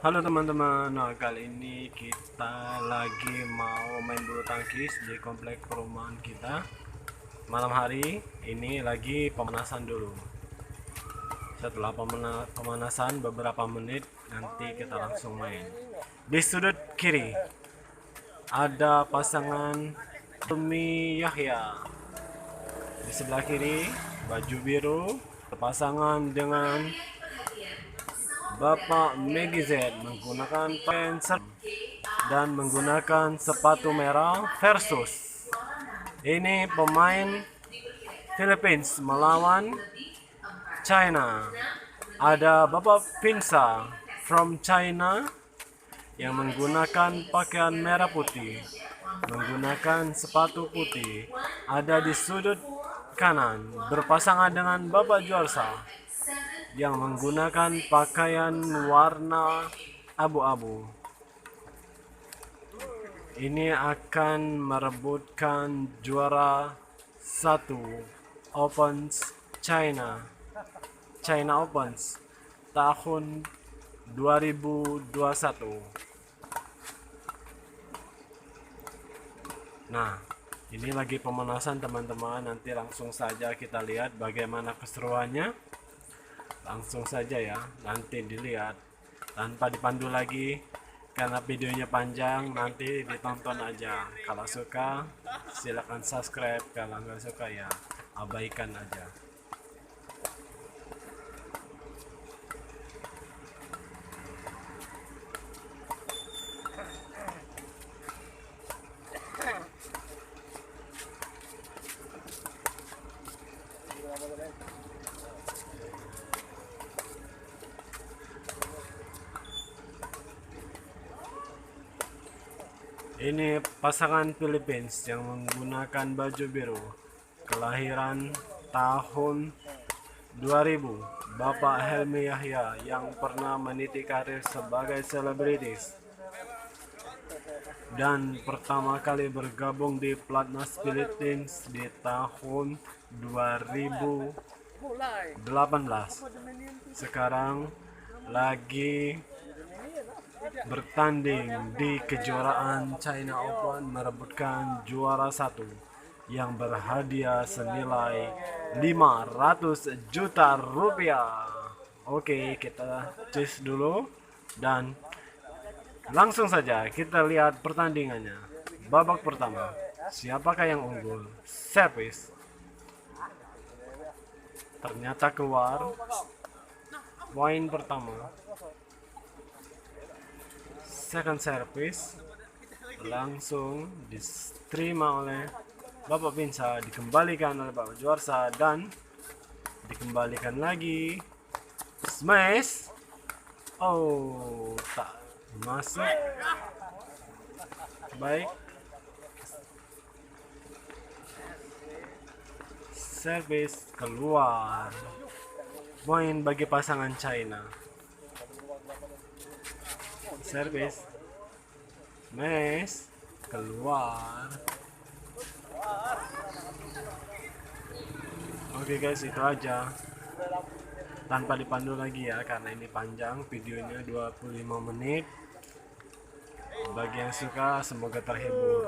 Halo teman-teman, nah kali ini kita lagi mau main bulu tangkis di komplek perumahan kita. Malam hari ini lagi pemanasan dulu. Setelah pemanasan beberapa menit, nanti kita langsung main. Di sudut kiri ada pasangan Tumi Yahya. Di sebelah kiri baju biru berpasangan dengan Bapak Megi Z menggunakan pensil dan menggunakan sepatu merah versus ini pemain Philippines melawan China. Ada Bapak Pinsa from China yang menggunakan pakaian merah putih, menggunakan sepatu putih. Ada di sudut kanan berpasangan dengan Bapak Juarsa yang menggunakan pakaian warna abu-abu. Ini akan merebutkan juara 1 Opens China Opens tahun 2021. Nah, ini lagi pemanasan teman-teman. Nanti langsung saja kita lihat bagaimana keseruannya. Langsung saja ya, nanti dilihat tanpa dipandu lagi karena videonya panjang. Nanti ditonton aja. Kalau suka silakan subscribe, kalau nggak suka ya abaikan aja. Ini pasangan Philippines yang menggunakan baju biru, kelahiran tahun 2000, Bapak Helmi Yahya yang pernah meniti karir sebagai selebritis dan pertama kali bergabung di Platnas Philippines di tahun 2018. Sekarang lagi bertanding di kejuaraan China Open merebutkan juara 1 yang berhadiah senilai 500 juta rupiah. Oke, kita cus dulu dan langsung saja kita lihat pertandingannya. Babak pertama, siapakah yang unggul? Servis ternyata keluar. Poin pertama, second service langsung diterima oleh Bapak Pinsa, dikembalikan oleh Bapak Juarsa dan dikembalikan lagi. Smash. Oh, tak masuk. Baik. Service keluar. Poin bagi pasangan China. Service Smash keluar. Oke guys, itu aja tanpa dipandu lagi ya karena ini panjang videonya 25 menit. Bagi yang suka semoga terhibur.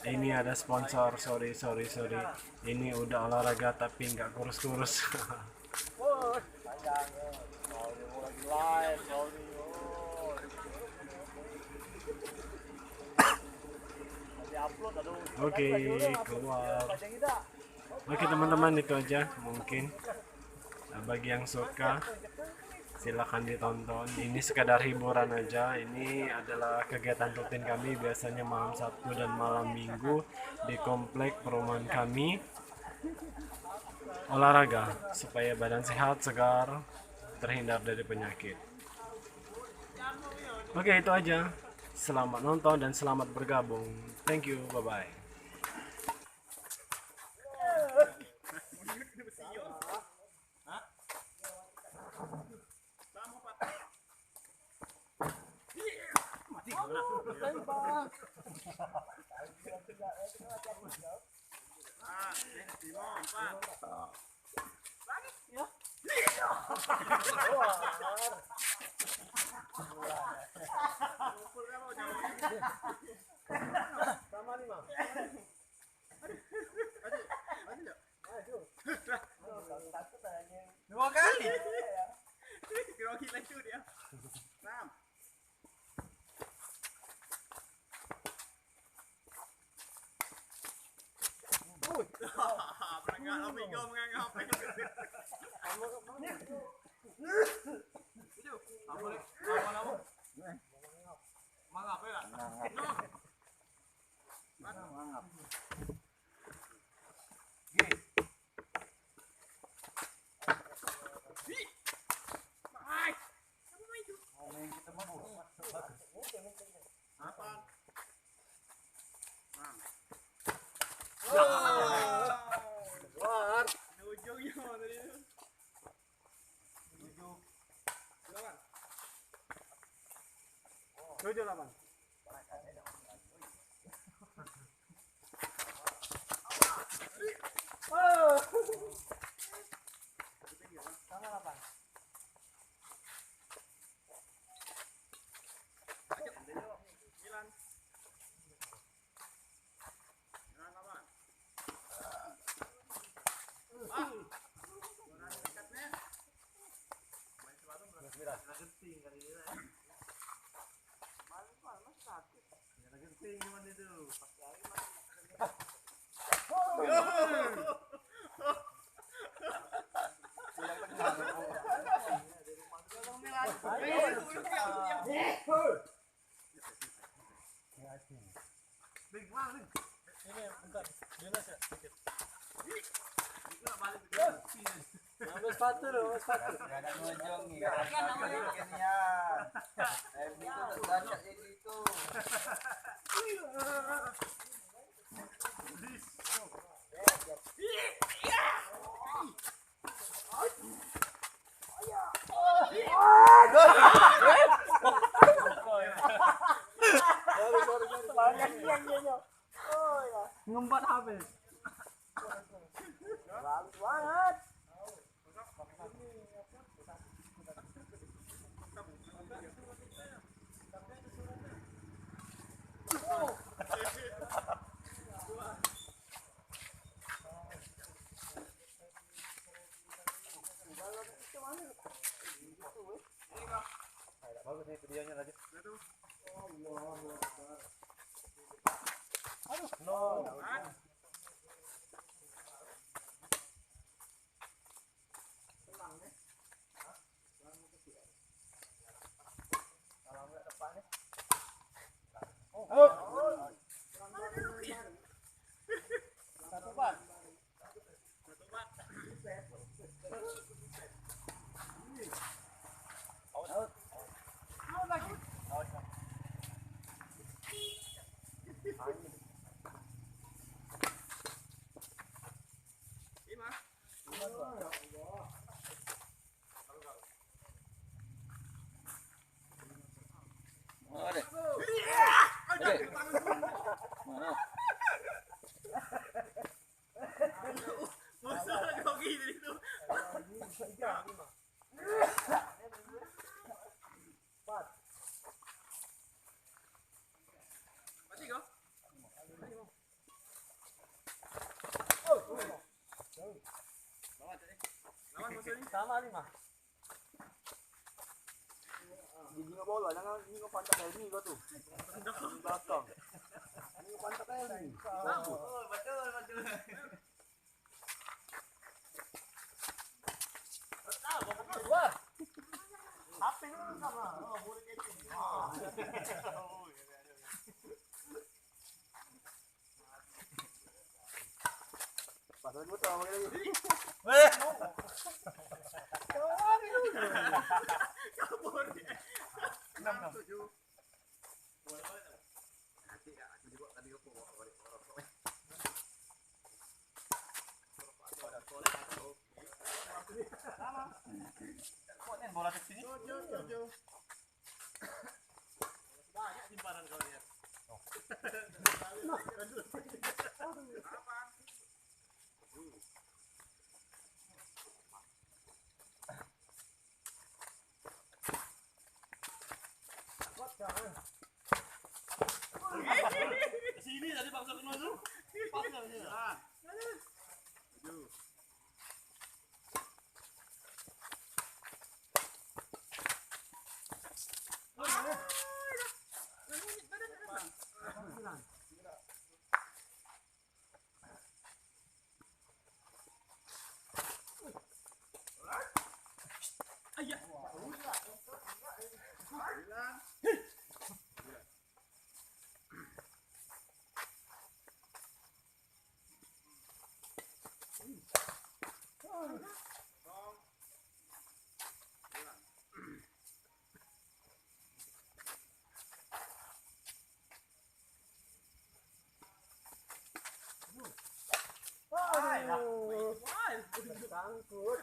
Ini ada sponsor, sorry ini udah olahraga tapi nggak kurus-kurus. Oke, keluar. Oke teman-teman, itu aja mungkin. Nah, bagi yang suka silakan ditonton. Ini sekadar hiburan aja. Ini adalah kegiatan rutin kami biasanya malam Sabtu dan malam Minggu di komplek perumahan kami. Olahraga supaya badan sehat, segar, terhindar dari penyakit. Oke, itu aja. Selamat nonton dan selamat bergabung. Thank you, bye-bye. Sama 5. Dua kali. Grogi lagi dia. 6. Berangkat api kau mengangap. Mangap ya? Mangap. Tujuh lapan. Sama 8. Sepatu loh, sepatu. Enggak ada ngojong nih, enggak ada kenian. Itu terdadak jadi itu. Ngumpat habis. Bagus banget. Bagus nih videonya lagi. Aduh, no. Sama 5. Gigi bola, jangan ini kau pantat kayak ini kau tuh. Belakang. Ini kau pantat kayak ini. Betul. Wah. HP lu sama. Oh, boleh gitu. Pasal betul lagi. Weh. Kabur. 6-7. Nanti aku juga tadi aku bawa rokok. Kok bola ke sini? 7. Banyak simpanan kau lihat. Sangkut.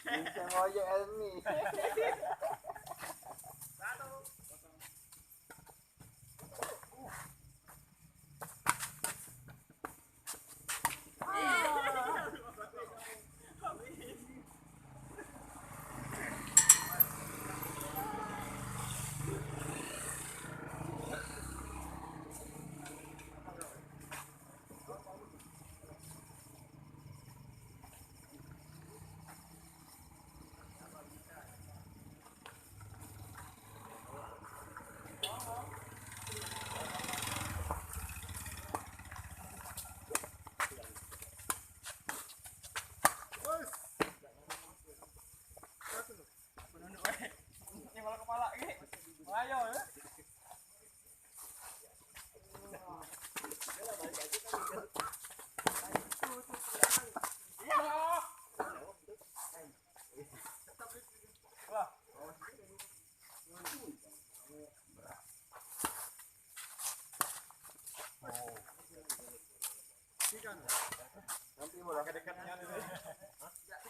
Bisa ngoyo Elmi. Nanti bola dekatnya nih.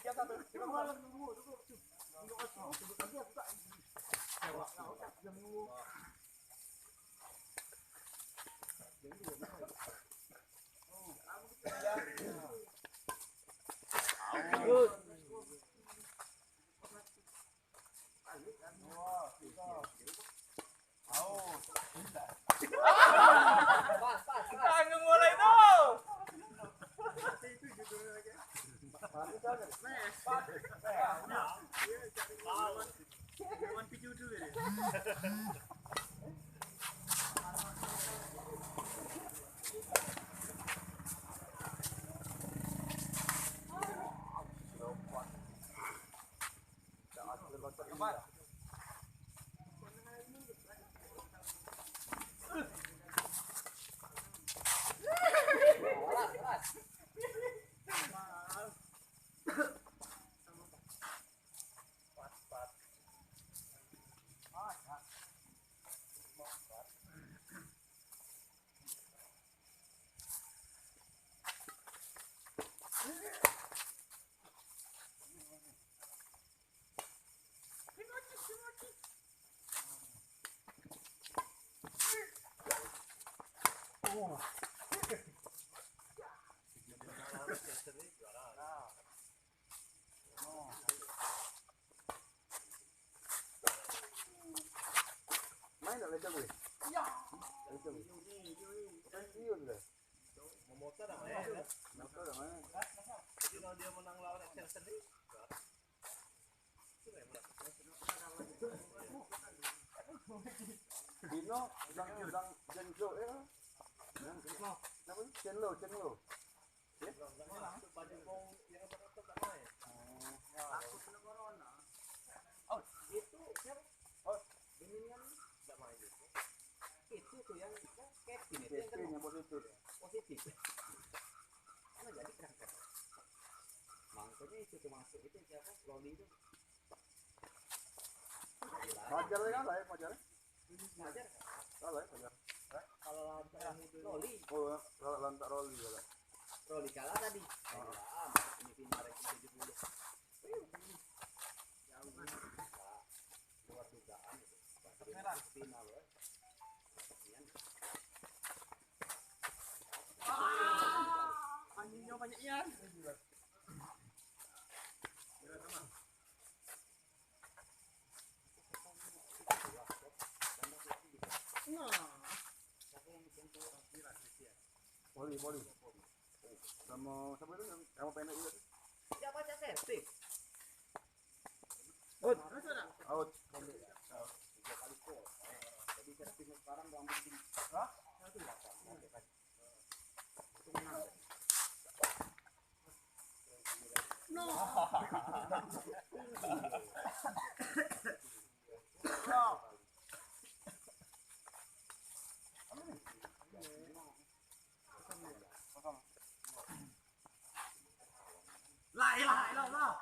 3-1. Kita bola nunggu. Good. Main tak lecak gue? Iya. Lecak gue. Pensiun dah. Memotor dah main. Motor dah main. Jadi kalau dia menang lawan Excel sendiri, Dino udang Jenlo ya. Apa? Jenlo. Ya? banyak bong yang tertutup tak main. Takut kena corona. Oh, itu siapa? Oh, ini kan tak main itu. Itu tuh yang Kevin itu yang Kevin yang positif. positif. Mana jadi kerangkat. Makanya itu tuh masuk itu siapa? Loli itu. Majar kan lah ya, majar. Majar. Salah ya, majar. Kalau lantaran itu Loli. Oh, lantak Roli ya. Loli kalah tadi. Ini final ranking 70. Jauh banget. Luar dugaan itu. Final ya. Anjingnya banyak ya. Poli. Sama siapa itu yang sama pendek juga? Siapa cak sertif? Out. Jadi sertifnya sekarang rambut tinggi. La ilaha illallah.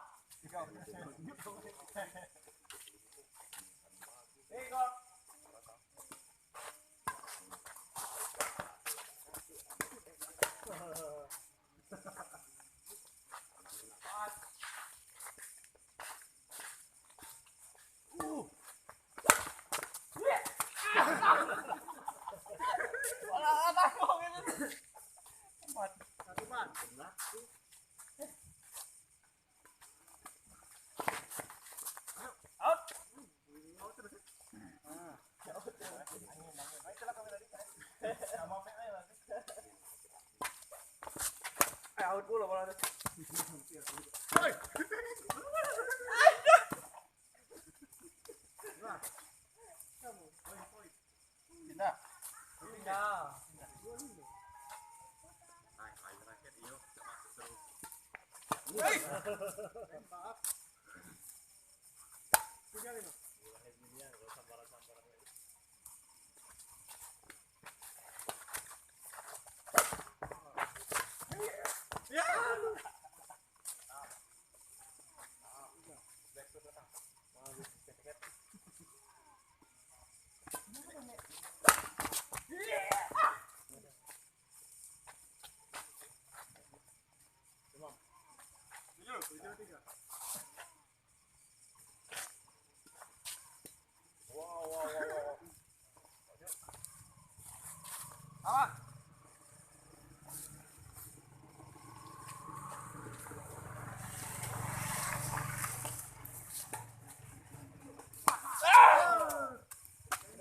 Out pula bola.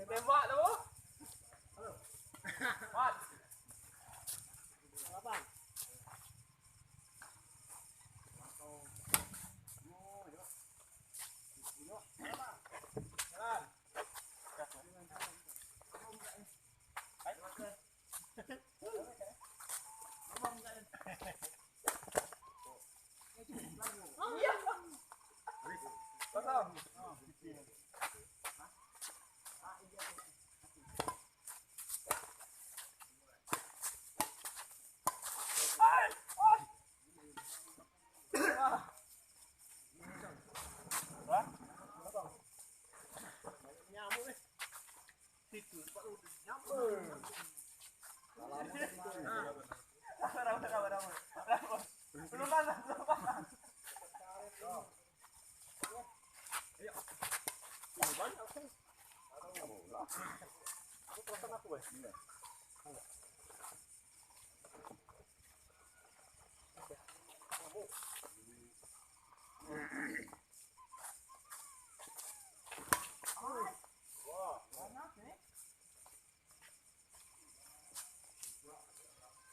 Tembak tu. Mat. Lapan.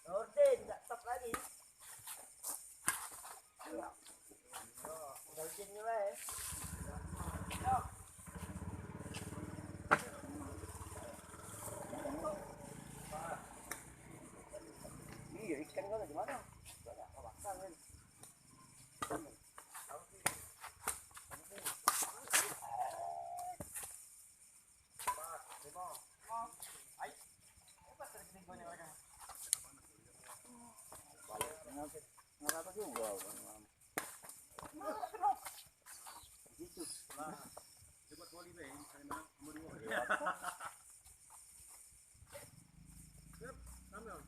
Orde tidak stop lagi. Udah jengnya lah. Iya, ikan kau di mana? Banyak kawasan kan. Nggak juga. Gitu. Coba kuali deh, saya mau dua. Siap, ambil.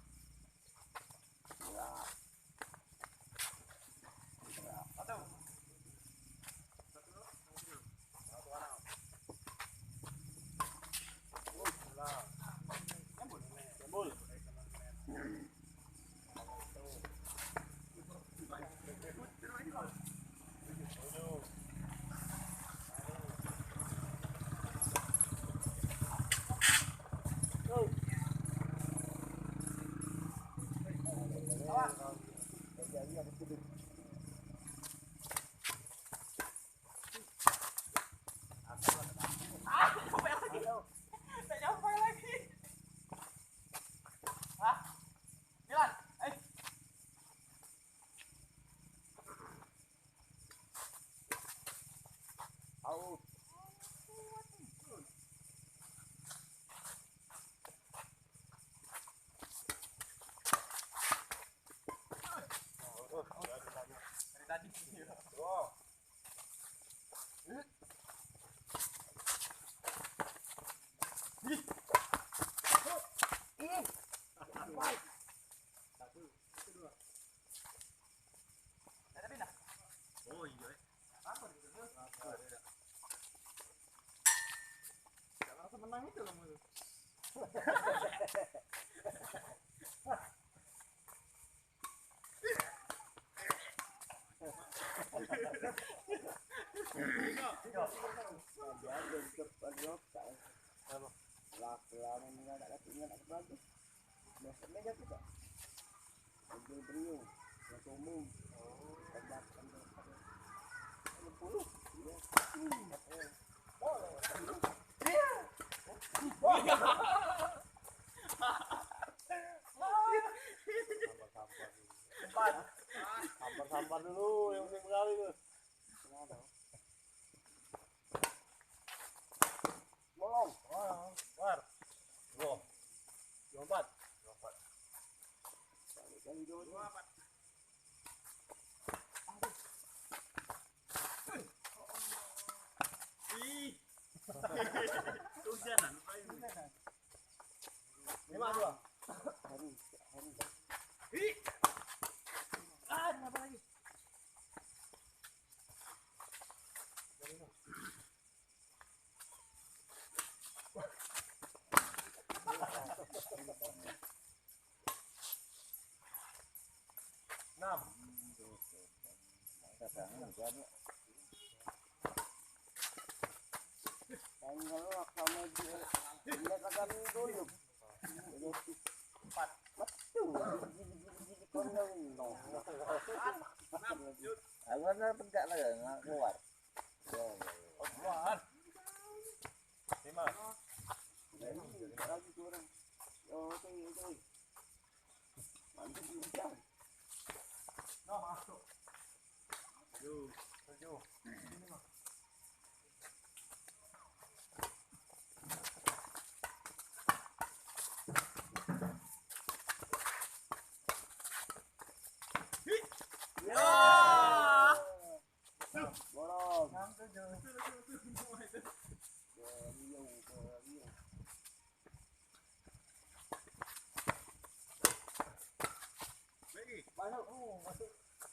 Sampar dulu yang penting kali tuh. Bolong. War. Dua. Lompat. Kali dua. Lima dua. Enam. Awalnya tegak lah ya, nggak keluar. Keluar. Lima. Tujuh.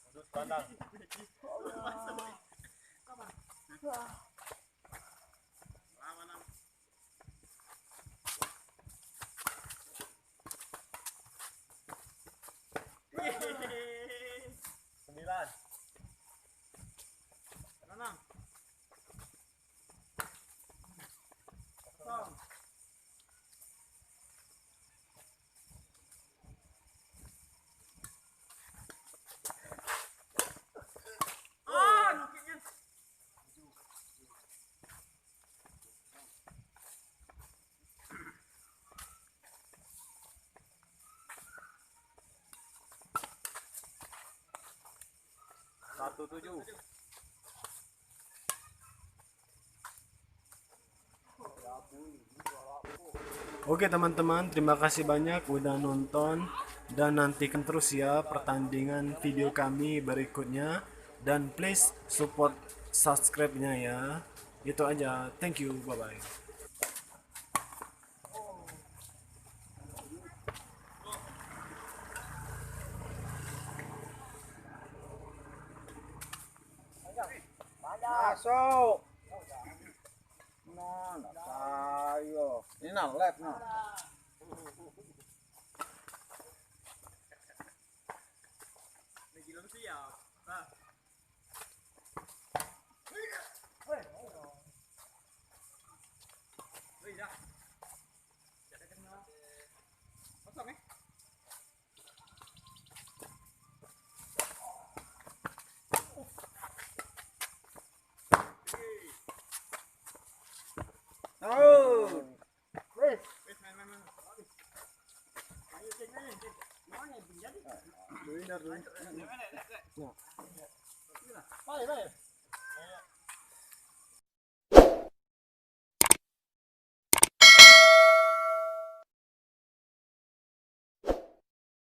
Sudut pandang. Sembilan. Satu tujuh. Oke teman-teman, terima kasih banyak udah nonton dan nantikan terus ya pertandingan video kami berikutnya dan please support subscribe-nya ya. Itu aja. Thank you. Bye bye. Masuk. Nah, tayo. Ini nah left nah. Baik, baik.